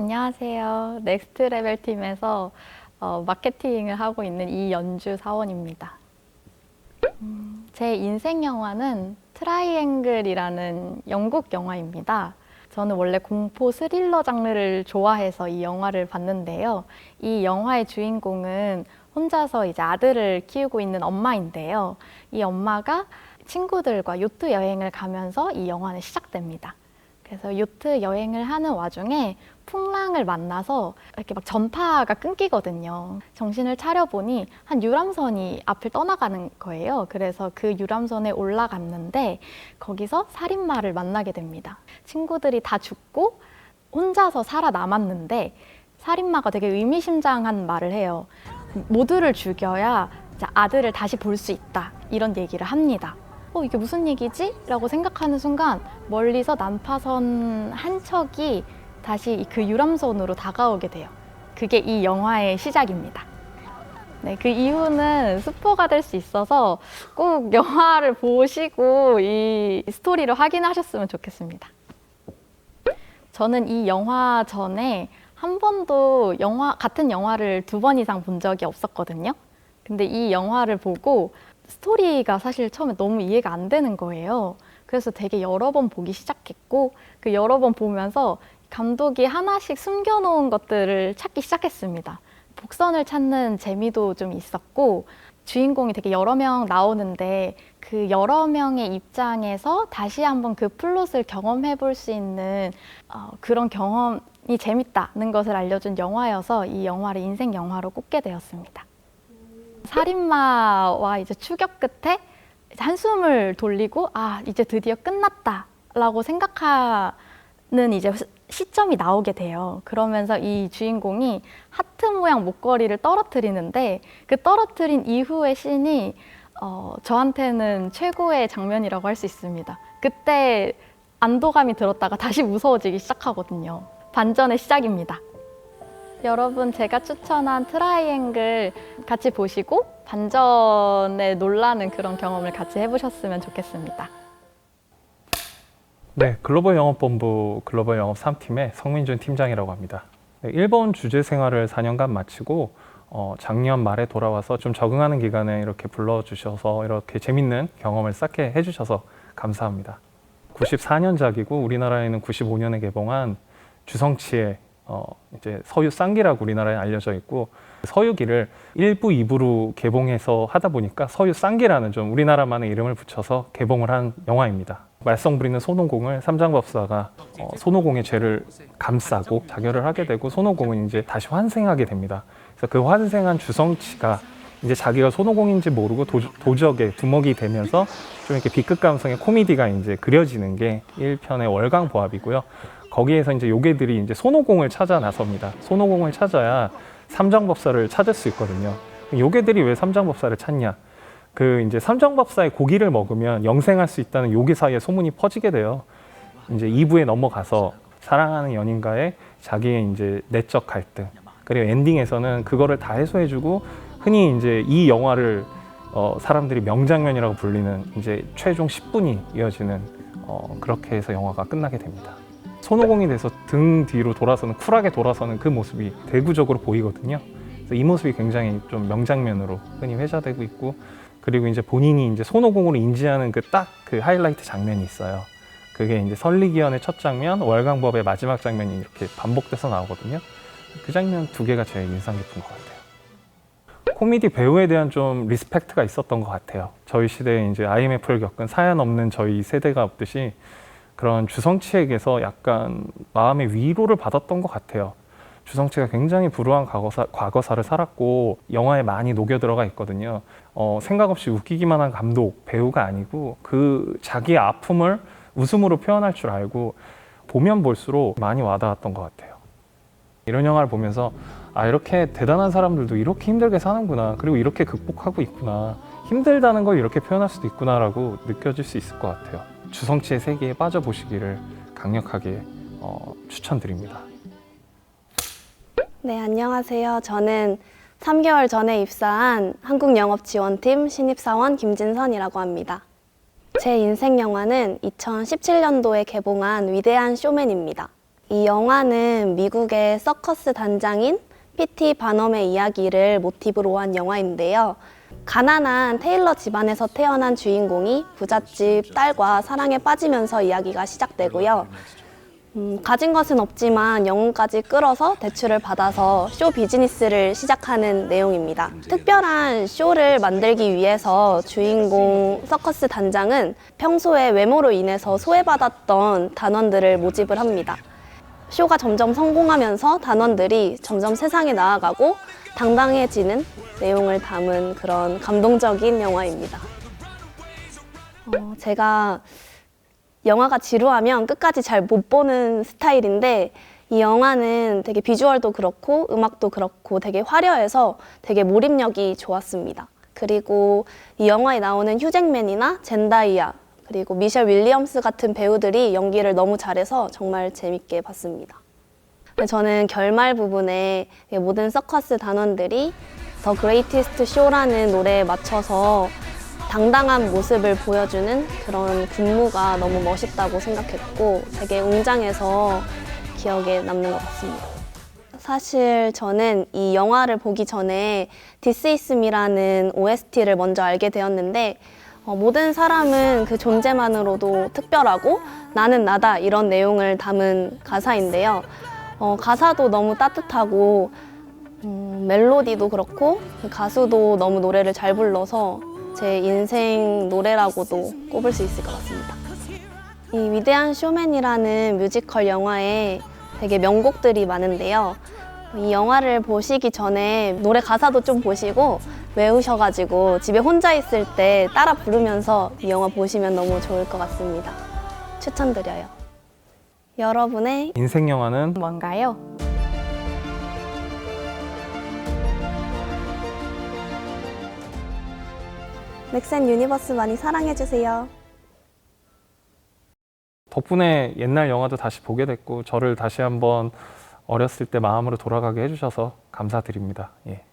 안녕하세요. 넥스트 레벨 팀에서 마케팅을 하고 있는 이연주 사원입니다. 제 인생 영화는 트라이앵글이라는 영국 영화입니다. 저는 원래 공포 스릴러 장르를 좋아해서 이 영화를 봤는데요. 이 영화의 주인공은 혼자서 이제 아들을 키우고 있는 엄마인데요. 이 엄마가 친구들과 요트 여행을 가면서 이 영화는 시작됩니다. 그래서 요트 여행을 하는 와중에 풍랑을 만나서 이렇게 막 전파가 끊기거든요. 정신을 차려보니 한 유람선이 앞을 떠나가는 거예요. 그래서 그 유람선에 올라갔는데 거기서 살인마를 만나게 됩니다. 친구들이 다 죽고 혼자서 살아남았는데 살인마가 되게 의미심장한 말을 해요. 모두를 죽여야 아들을 다시 볼 수 있다. 이런 얘기를 합니다. 이게 무슨 얘기지? 라고 생각하는 순간 멀리서 난파선 한 척이 다시 그 유람선으로 다가오게 돼요. 그게 이 영화의 시작입니다. 네, 그 이유는 스포가 될 수 있어서 꼭 영화를 보시고 이 스토리를 확인하셨으면 좋겠습니다. 저는 이 영화 전에 한 번도 같은 영화를 2번 이상 본 적이 없었거든요. 근데 이 영화를 보고 스토리가 사실 처음에 너무 이해가 안 되는 거예요. 그래서 되게 여러 번 보기 시작했고 그 여러 번 보면서 감독이 하나씩 숨겨놓은 것들을 찾기 시작했습니다. 복선을 찾는 재미도 좀 있었고 주인공이 되게 여러 명 나오는데 그 여러 명의 입장에서 다시 한번 그 플롯을 경험해 볼 수 있는 그런 경험이 재밌다는 것을 알려준 영화여서 이 영화를 인생 영화로 꼽게 되었습니다. 살인마와 이제 추격 끝에 이제 한숨을 돌리고 이제 드디어 끝났다라고 생각하는 이제 시점이 나오게 돼요. 그러면서 이 주인공이 하트 모양 목걸이를 떨어뜨리는데 그 떨어뜨린 이후의 씬이 저한테는 최고의 장면이라고 할 수 있습니다. 그때 안도감이 들었다가 다시 무서워지기 시작하거든요. 반전의 시작입니다. 여러분, 제가 추천한 트라이앵글 같이 보시고 반전에 놀라는 그런 경험을 같이 해보셨으면 좋겠습니다. 네, 글로벌 영업본부 글로벌 영업 3팀의 성민준 팀장이라고 합니다. 네, 일본 주재 생활을 4년간 마치고 작년 말에 돌아와서 좀 적응하는 기간에 이렇게 불러주셔서 이렇게 재밌는 경험을 쌓게 해주셔서 감사합니다. 94년작이고 우리나라에는 95년에 개봉한 주성치의 이제 서유 쌍기라고 우리나라에 알려져 있고 서유기를 1부, 2부로 개봉해서 하다 보니까 서유 쌍기라는 좀 우리나라만의 이름을 붙여서 개봉을 한 영화입니다. 말썽 부리는 손오공을 삼장법사가 손오공의 죄를 감싸고 자결을 하게 되고 손오공은 이제 다시 환생하게 됩니다. 그래서 그 환생한 주성치가 이제 자기가 손오공인지 모르고 도적의 두목이 되면서 좀 이렇게 B급 감성의 코미디가 이제 그려지는 게 1편의 월광보합이고요. 거기에서 이제 요괴들이 이제 손오공을 찾아 나섭니다. 손오공을 찾아야 삼장법사를 찾을 수 있거든요. 요괴들이 왜 삼장법사를 찾냐? 그 이제 삼장법사의 고기를 먹으면 영생할 수 있다는 요괴 사이에 소문이 퍼지게 돼요. 이제 2부에 넘어가서 사랑하는 연인과의 자기의 이제 내적 갈등, 그리고 엔딩에서는 그거를 다 해소해주고 흔히 이제 이 영화를 사람들이 명장면이라고 불리는 이제 최종 10분이 이어지는 그렇게 해서 영화가 끝나게 됩니다. 손오공이 돼서 등 뒤로 돌아서는 쿨하게 돌아서는 그 모습이 대구적으로 보이거든요. 그래서 이 모습이 굉장히 좀 명장면으로 흔히 회자되고 있고 그리고 이제 본인이 이제 손오공으로 인지하는 그 딱 그 하이라이트 장면이 있어요. 그게 이제 설리기연의 첫 장면, 월광법의 마지막 장면이 이렇게 반복돼서 나오거든요. 그 장면 2개가 제일 인상 깊은 것 같아요. 코미디 배우에 대한 좀 리스펙트가 있었던 것 같아요. 저희 시대에 이제 IMF를 겪은 사연 없는 저희 세대가 없듯이 그런 주성치에게서 약간 마음의 위로를 받았던 것 같아요. 주성치가 굉장히 불우한 과거사를 살았고 영화에 많이 녹여 들어가 있거든요. 생각 없이 웃기기만 한 감독, 배우가 아니고 그 자기의 아픔을 웃음으로 표현할 줄 알고 보면 볼수록 많이 와닿았던 것 같아요. 이런 영화를 보면서 이렇게 대단한 사람들도 이렇게 힘들게 사는구나, 그리고 이렇게 극복하고 있구나, 힘들다는 걸 이렇게 표현할 수도 있구나라고 느껴질 수 있을 것 같아요. 주성치의 세계에 빠져보시기를 강력하게 추천드립니다. 네, 안녕하세요. 저는 3개월 전에 입사한 한국영업지원팀 신입사원 김진선이라고 합니다. 제 인생 영화는 2017년도에 개봉한 위대한 쇼맨입니다. 이 영화는 미국의 서커스 단장인 P.T. 바넘의 이야기를 모티브로 한 영화인데요. 가난한 테일러 집안에서 태어난 주인공이 부잣집 딸과 사랑에 빠지면서 이야기가 시작되고요. 가진 것은 없지만 영혼까지 끌어서 대출을 받아서 쇼 비즈니스를 시작하는 내용입니다. 특별한 쇼를 만들기 위해서 주인공 서커스 단장은 평소에 외모로 인해서 소외받았던 단원들을 모집을 합니다. 쇼가 점점 성공하면서 단원들이 점점 세상에 나아가고 당당해지는 내용을 담은 그런 감동적인 영화입니다. 제가 영화가 지루하면 끝까지 잘 못 보는 스타일인데 이 영화는 되게 비주얼도 그렇고 음악도 그렇고 되게 화려해서 되게 몰입력이 좋았습니다. 그리고 이 영화에 나오는 휴잭맨이나 젠다이아 그리고 미셸 윌리엄스 같은 배우들이 연기를 너무 잘해서 정말 재밌게 봤습니다. 저는 결말 부분에 모든 서커스 단원들이 더 그레이티스트 쇼라는 노래에 맞춰서 당당한 모습을 보여주는 그런 군무가 너무 멋있다고 생각했고 되게 웅장해서 기억에 남는 것 같습니다. 사실 저는 이 영화를 보기 전에 This Is Me라는 OST를 먼저 알게 되었는데 모든 사람은 그 존재만으로도 특별하고 나는 나다 이런 내용을 담은 가사인데요. 가사도 너무 따뜻하고 멜로디도 그렇고 그 가수도 너무 노래를 잘 불러서 제 인생 노래라고도 꼽을 수 있을 것 같습니다. 이 위대한 쇼맨이라는 뮤지컬 영화에 되게 명곡들이 많은데요. 이 영화를 보시기 전에 노래 가사도 좀 보시고 외우셔가지고 집에 혼자 있을 때 따라 부르면서 이 영화 보시면 너무 좋을 것 같습니다. 추천드려요. 여러분의 인생 영화는 뭔가요? 넥센 유니버스 많이 사랑해주세요. 덕분에 옛날 영화도 다시 보게 됐고 저를 다시 한번 어렸을 때 마음으로 돌아가게 해주셔서 감사드립니다. 예.